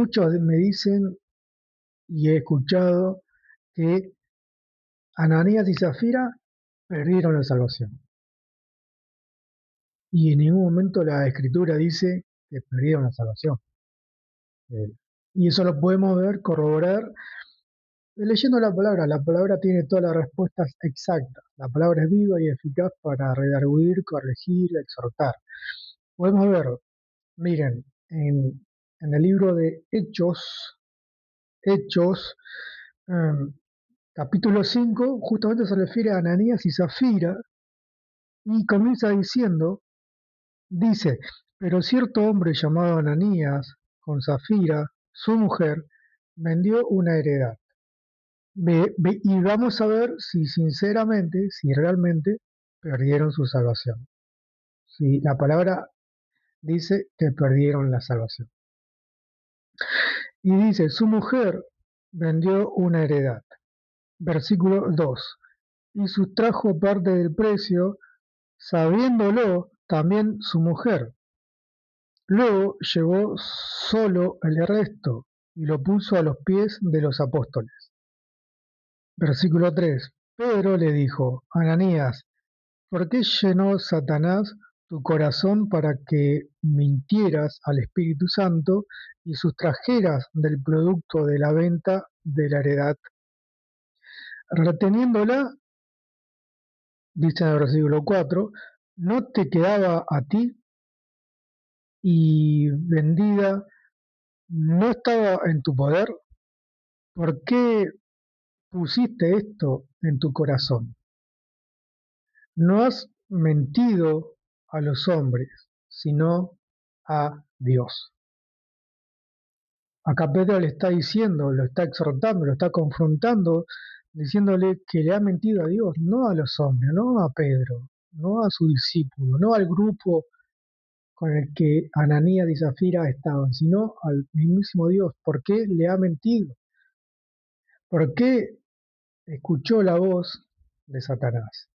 muchos me dicen y he escuchado que Ananías y Zafira perdieron la salvación. Y en ningún momento la Escritura dice que perdieron la salvación. Eh, y eso lo podemos ver, corroborar, leyendo la palabra. La palabra tiene todas las respuestas exactas. La palabra es viva y eficaz para redarguir, corregir, exhortar. Podemos ver, miren, en el libro de Hechos, em, capítulo 5, justamente se refiere a Ananías y Zafira y comienza diciendo, dice, pero cierto hombre llamado Ananías, con Zafira, su mujer, vendió una heredad. Y vamos a ver si sinceramente, si realmente perdieron su salvación. Si la palabra dice que perdieron la salvación. Y dice, su mujer vendió una heredad. Versículo 2. Y sustrajo parte del precio, sabiéndolo también su mujer. Luego llevó solo el resto y lo puso a los pies de los apóstoles. Versículo 3. Pedro le dijo, Ananías, ¿por qué llenó Satanás tu corazón para que mintieras al Espíritu Santo y sustrajeras del producto de la venta de la heredad? Reteniéndola, dice en el versículo 4, ¿no te quedaba a ti y vendida no estaba en tu poder? ¿Por qué pusiste esto en tu corazón? No has mentido a los hombres, sino a Dios. Acá Pedro le está diciendo, lo está exhortando, lo está confrontando, diciéndole que le ha mentido a Dios, no a los hombres, no a Pedro, no a su discípulo, no al grupo con el que Ananías y Zafira estaban, sino al mismísimo Dios. ¿Por qué le ha mentido? ¿Por qué escuchó la voz de Satanás?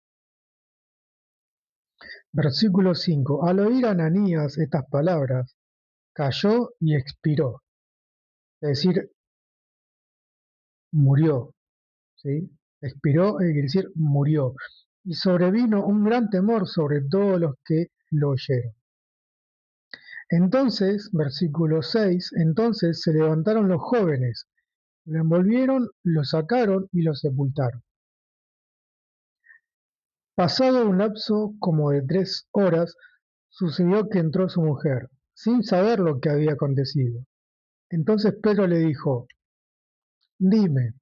Versículo 5. Al oír Ananías estas palabras, cayó y expiró. Es decir, murió. ¿Sí? Expiró, es decir, murió. Y sobrevino un gran temor sobre todos los que lo oyeron. Entonces, versículo 6, entonces se levantaron los jóvenes, lo envolvieron, lo sacaron y lo sepultaron. Pasado un lapso como de 3 horas, sucedió que entró su mujer, sin saber lo que había acontecido. Entonces Pedro le dijo, dime,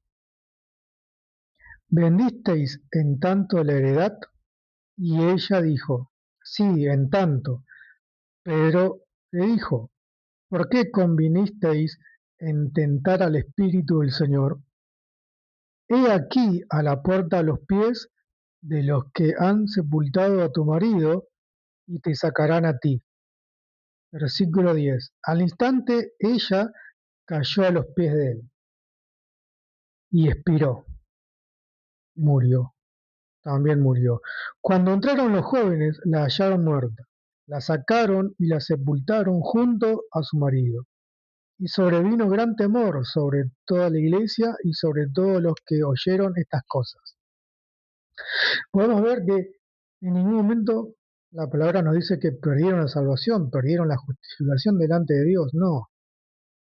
¿vendisteis en tanto la heredad? Y ella dijo, sí, en tanto. Pedro le dijo, ¿por qué convinisteis en tentar al Espíritu del Señor? He aquí a la puerta los pies de los que han sepultado a tu marido y te sacarán a ti. Versículo 10. Al instante ella cayó a los pies de él y expiró, murió, también murió. Cuando entraron los jóvenes, la hallaron muerta, la sacaron y la sepultaron junto a su marido. Y sobrevino gran temor sobre toda la iglesia y sobre todos los que oyeron estas cosas. Podemos ver que en ningún momento la palabra nos dice que perdieron la salvación, perdieron la justificación delante de Dios. No,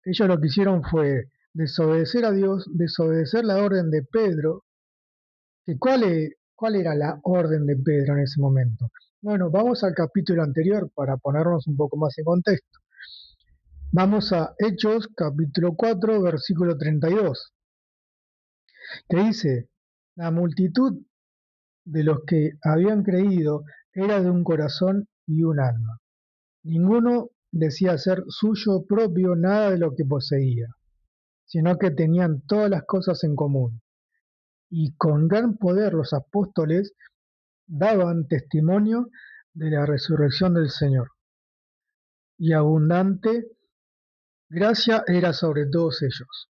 ellos lo que hicieron fue desobedecer a Dios, desobedecer la orden de Pedro. ¿Cuál era la orden de Pedro en ese momento? Bueno, vamos al capítulo anterior para ponernos un poco más en contexto. Vamos a Hechos capítulo 4, versículo 32, que dice, la multitud de los que habían creído era de un corazón y un alma. Ninguno decía ser suyo propio nada de lo que poseía, sino que tenían todas las cosas en común. Y con gran poder los apóstoles daban testimonio de la resurrección del Señor. Y abundante gracia era sobre todos ellos.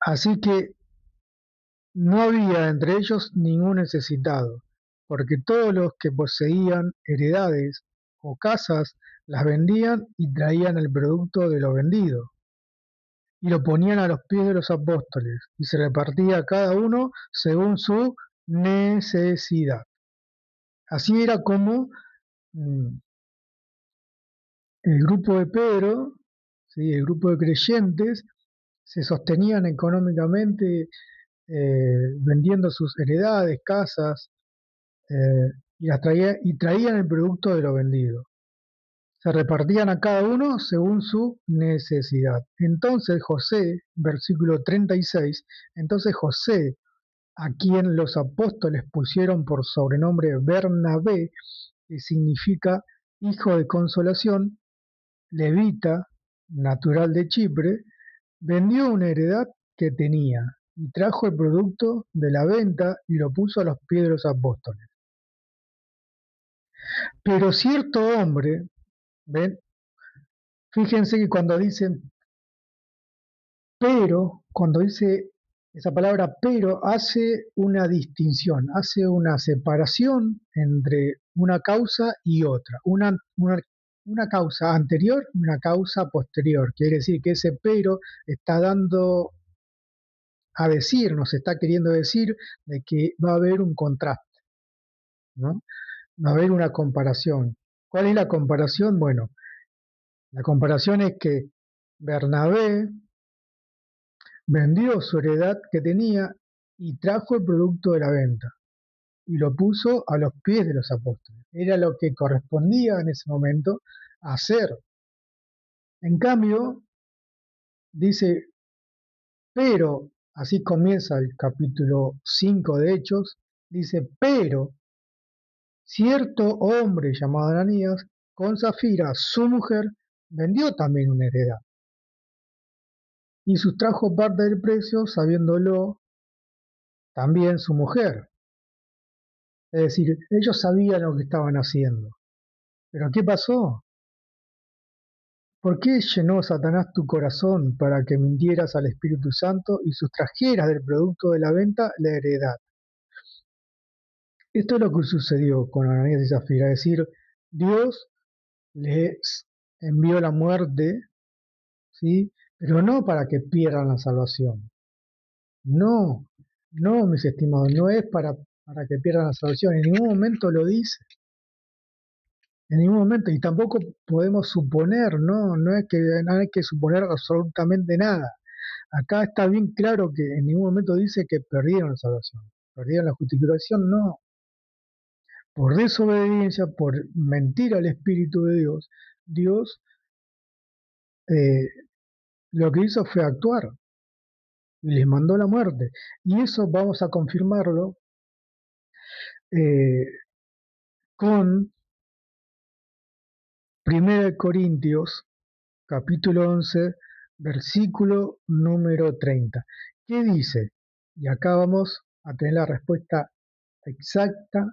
Así que no había entre ellos ningún necesitado, porque todos los que poseían heredades o casas las vendían y traían el producto de lo vendido y lo ponían a los pies de los apóstoles, y se repartía a cada uno según su necesidad. Así era como mm, el grupo de Pedro, ¿sí? El grupo de creyentes, se sostenían económicamente vendiendo sus heredades, casas, y traían el producto de lo vendido. Se repartían a cada uno según su necesidad. Entonces José, versículo 36, entonces José, a quien los apóstoles pusieron por sobrenombre Bernabé, que significa hijo de consolación, levita, natural de Chipre, vendió una heredad que tenía y trajo el producto de la venta y lo puso a los pies de los apóstoles. Pero cierto hombre, ¿ven? Fíjense que cuando dice esa palabra pero, hace una distinción, hace una separación entre una causa y otra, una causa anterior y una causa posterior. Quiere decir que ese pero está dando a decir, nos está queriendo decir de que va a haber un contraste, ¿no? Va a haber una comparación. ¿Cuál es la comparación? Bueno, la comparación es que Bernabé vendió su heredad que tenía y trajo el producto de la venta y lo puso a los pies de los apóstoles. Era lo que correspondía en ese momento hacer. En cambio, dice, pero, así comienza el capítulo 5 de Hechos, dice, pero cierto hombre llamado Ananías, con Zafira, su mujer, vendió también una heredad y sustrajo parte del precio, sabiéndolo también su mujer. Es decir, ellos sabían lo que estaban haciendo. Pero ¿qué pasó? ¿Por qué llenó Satanás tu corazón para que mintieras al Espíritu Santo y sustrajeras del producto de la venta la heredad? Esto es lo que sucedió con Ananías y Zafira. Es decir, Dios les envió la muerte, ¿sí? Pero no para que pierdan la salvación. No, no, mis estimados, no es para que pierdan la salvación. En ningún momento lo dice. En ningún momento, y tampoco podemos suponer, no hay que suponer absolutamente nada. Acá está bien claro que en ningún momento dice que perdieron la salvación, perdieron la justificación, no. Por desobediencia, por mentir al Espíritu de Dios, Dios eh, lo que hizo fue actuar y les mandó la muerte. Y eso vamos a confirmarlo eh, con 1 Corintios capítulo 11, versículo número 30. ¿Qué dice? Y acá vamos a tener la respuesta exacta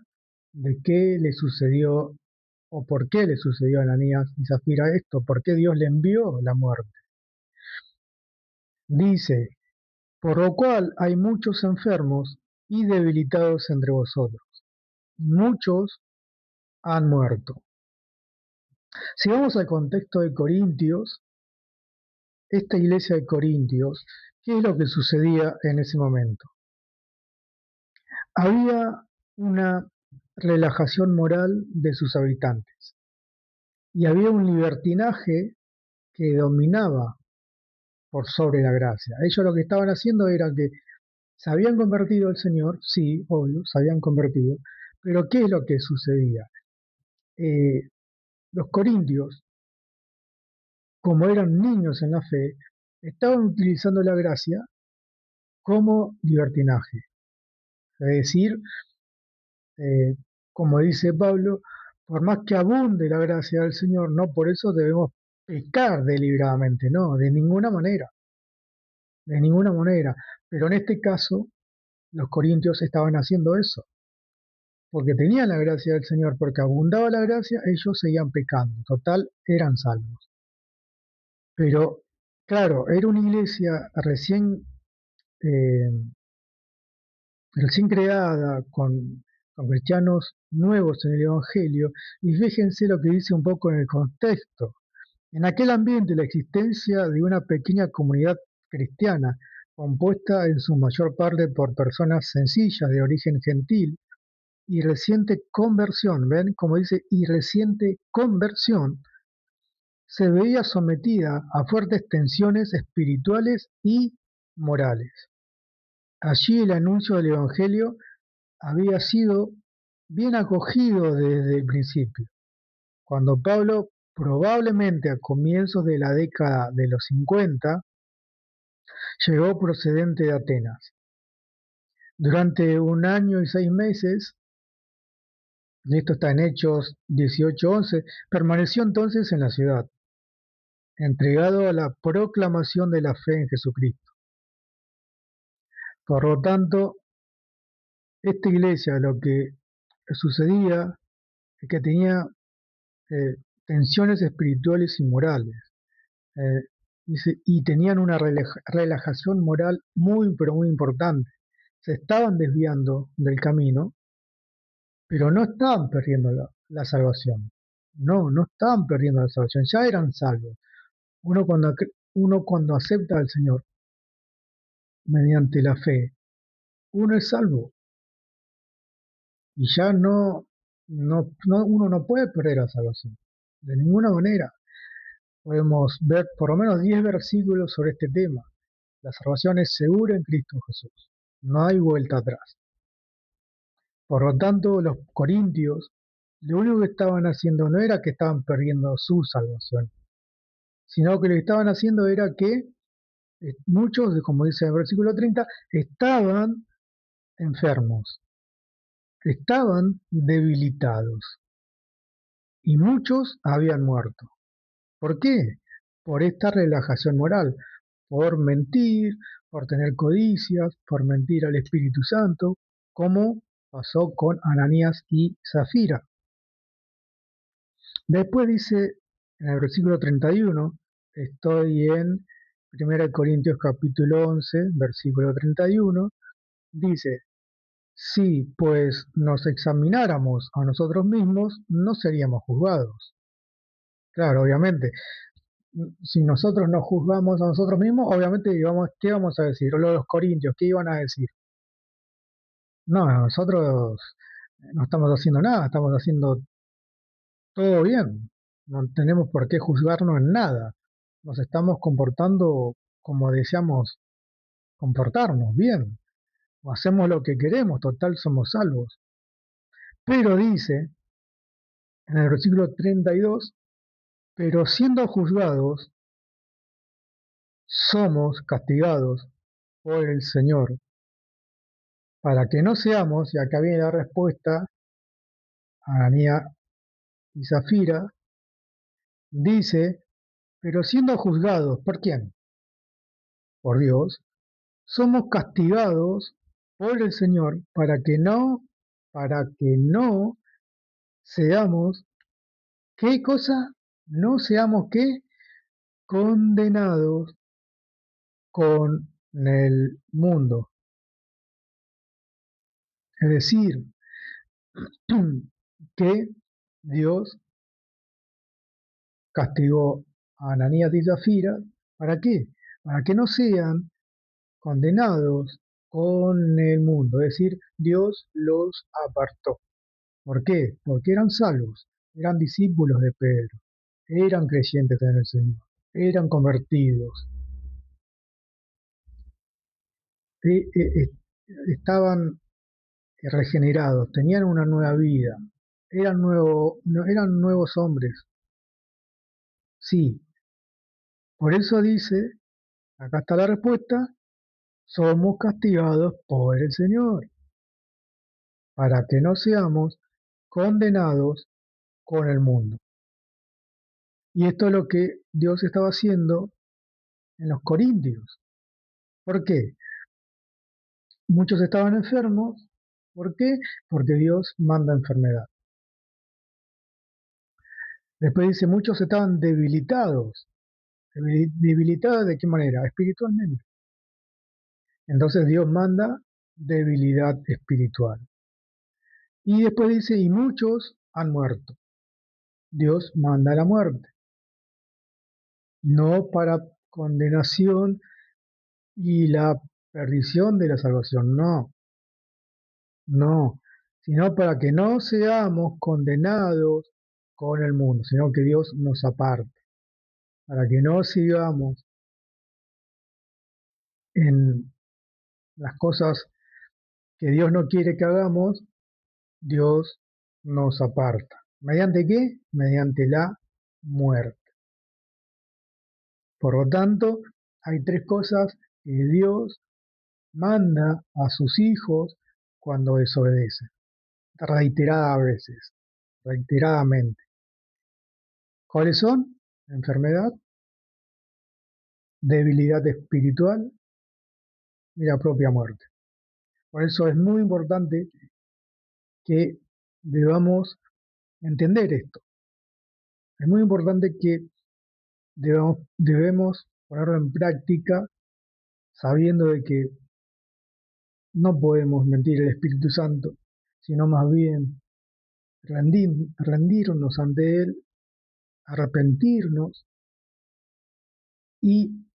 de qué le sucedió o por qué le sucedió a Ananías y Zafira esto, por qué Dios le envió la muerte. Dice, por lo cual hay muchos enfermos y debilitados entre vosotros. Muchos han muerto. Si vamos al contexto de Corintios, esta iglesia de Corintios, ¿qué es lo que sucedía en ese momento? Había una relajación moral de sus habitantes y había un libertinaje que dominaba por sobre la gracia. Ellos lo que estaban haciendo era que se habían convertido al Señor, sí, obvio, se habían convertido, pero ¿qué es lo que sucedía? Eh, los corintios, como eran niños en la fe, estaban utilizando la gracia como libertinaje. Es decir, eh, como dice Pablo, por más que abunde la gracia del Señor, no por eso debemos pecar deliberadamente, no, de ninguna manera. Pero en este caso, los corintios estaban haciendo eso, porque tenían la gracia del Señor, porque abundaba la gracia, ellos seguían pecando, total, eran salvos. Pero, claro, era una iglesia eh, recién creada, con cristianos nuevos en el Evangelio, y fíjense lo que dice un poco en el contexto. En aquel ambiente, la existencia de una pequeña comunidad cristiana, compuesta en su mayor parte por personas sencillas de origen gentil y reciente conversión, ¿ven? Como dice, y reciente conversión, se veía sometida a fuertes tensiones espirituales y morales. Allí el anuncio del Evangelio había sido bien acogido desde el principio. Cuando Pablo, probablemente a comienzos de la década de los 50, llegó procedente de Atenas. Durante 1 año y 6 meses, y esto está en Hechos 18:11, permaneció entonces en la ciudad, entregado a la proclamación de la fe en Jesucristo. Por lo tanto, esta iglesia lo que sucedía es que tenía eh, tensiones espirituales y morales, eh, y tenían una relajación moral muy, pero muy importante. Se estaban desviando del camino, pero no estaban perdiendo la salvación. No, no estaban perdiendo la salvación, ya eran salvos. Uno cuando acepta al Señor mediante la fe, uno es salvo y ya uno no puede perder la salvación. De ninguna manera. Podemos ver por lo menos 10 versículos sobre este tema. La salvación es segura en Cristo Jesús. No hay vuelta atrás. Por lo tanto, los corintios, lo único que estaban haciendo no era que estaban perdiendo su salvación, sino que lo que estaban haciendo era que muchos, como dice el versículo 30, estaban enfermos, estaban debilitados y muchos habían muerto. ¿Por qué? Por esta relajación moral, por mentir, por tener codicias, por mentir al Espíritu Santo, como pasó con Ananías y Zafira. Después dice en el versículo 31, estoy en 1 Corintios capítulo 11, versículo 31, dice, si pues nos examináramos a nosotros mismos, no seríamos juzgados. Claro, obviamente, si nosotros nos juzgamos a nosotros mismos, obviamente, ¿qué vamos a decir? O los corintios, ¿qué iban a decir? No, nosotros no estamos haciendo nada, estamos haciendo todo bien. No tenemos por qué juzgarnos en nada. Nos estamos comportando como deseamos comportarnos, bien. O hacemos lo que queremos, total somos salvos. Pero dice en el versículo 32, pero siendo juzgados, somos castigados por el Señor, para que no seamos, y acá viene la respuesta, Ananías y Zafira, dice, pero siendo juzgados, ¿por quién? Por Dios, somos castigados por el Señor para que no seamos, ¿qué cosa? No seamos qué? Condenados con el mundo. Es decir, que Dios castigó a Ananías y Zafira, ¿para qué? Para que no sean condenados con el mundo, es decir, Dios los apartó. ¿Por qué? Porque eran salvos, eran discípulos de Pedro, eran creyentes en el Señor, eran convertidos, e- e- e- estaban regenerados, tenían una nueva vida, eran nuevos hombres. Sí, por eso dice, acá está la respuesta, somos castigados por el Señor, para que no seamos condenados con el mundo. Y esto es lo que Dios estaba haciendo en los corintios. ¿Por qué? Muchos estaban enfermos. ¿Por qué? Porque Dios manda enfermedad. Después dice, muchos estaban debilitados. ¿Debilitados de qué manera? Espiritualmente. Entonces Dios manda debilidad espiritual. Y después dice, y muchos han muerto. Dios manda la muerte. No para condenación y la perdición de la salvación. No, no, sino para que no seamos condenados con el mundo, sino que Dios nos aparte, para que no sigamos en las cosas que Dios no quiere que hagamos, Dios nos aparta. ¿Mediante qué? Mediante la muerte. Por lo tanto, hay tres cosas que Dios manda a sus hijos cuando desobedecen, reiteradas veces, reiteradamente. ¿Cuáles son? Enfermedad, debilidad espiritual y la propia muerte. Por eso es muy importante que debamos entender esto. Es muy importante que debemos ponerlo en práctica sabiendo de que no podemos mentir al Espíritu Santo, sino más bien rendirnos ante Él, arrepentirnos y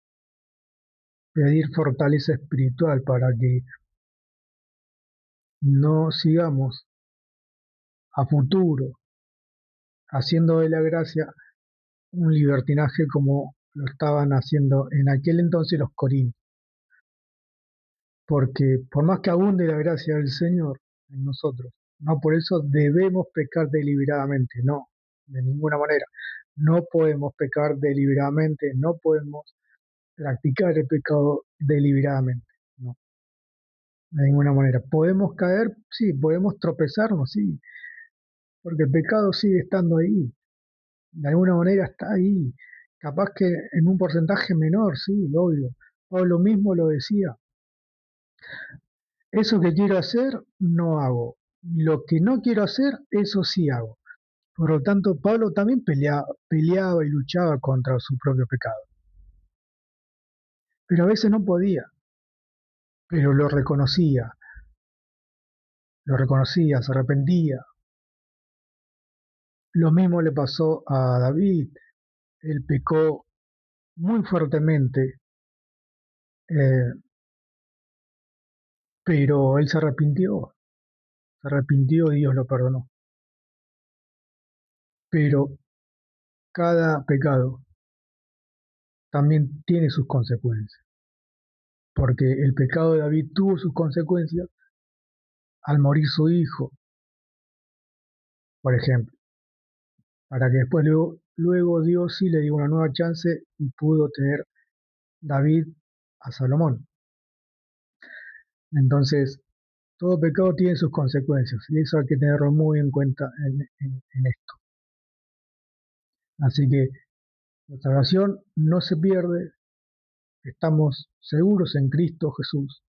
pedir fortaleza espiritual para que no sigamos a futuro haciendo de la gracia un libertinaje como lo estaban haciendo en aquel entonces los corintios. Porque por más que abunde la gracia del Señor en nosotros, no por eso debemos pecar deliberadamente, no, de ninguna manera. No podemos pecar deliberadamente, no podemos practicar el pecado deliberadamente, no, de ninguna manera. ¿Podemos caer? Sí, podemos tropezarnos, sí, porque el pecado sigue estando ahí, de alguna manera está ahí, capaz que en un porcentaje menor, sí, obvio. Pablo mismo lo decía, eso que quiero hacer, no hago. Lo que no quiero hacer, eso sí hago. Por lo tanto, Pablo también peleaba y luchaba contra su propio pecado. Pero a veces no podía, pero lo reconocía, se arrepentía. Lo mismo le pasó a David. Él pecó muy fuertemente, eh, pero él se arrepintió y Dios lo perdonó. Pero cada pecado también tiene sus consecuencias, porque el pecado de David tuvo sus consecuencias al morir su hijo, por ejemplo, para que después luego Dios sí le dio una nueva chance y pudo tener David a Salomón. Entonces, todo pecado tiene sus consecuencias y eso hay que tenerlo muy en cuenta en esto. Así que la salvación no se pierde, estamos seguros en Cristo Jesús.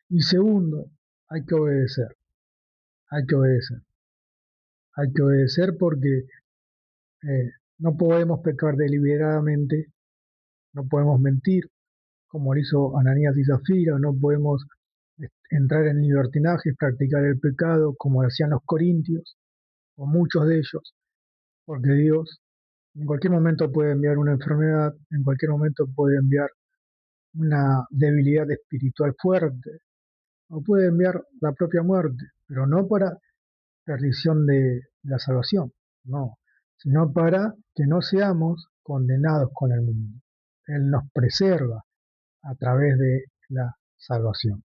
Y segundo, hay que obedecer, hay que obedecer, hay que obedecer porque no podemos pecar deliberadamente, no podemos mentir como lo hizo Ananías y Zafira, no podemos entrar en libertinaje, practicar el pecado como lo hacían los corintios o muchos de ellos, porque Dios en cualquier momento puede enviar una enfermedad, en cualquier momento puede enviar una debilidad espiritual fuerte, o puede enviar la propia muerte, pero no para perdición de la salvación, no, sino para que no seamos condenados con el mundo. Él nos preserva a través de la salvación.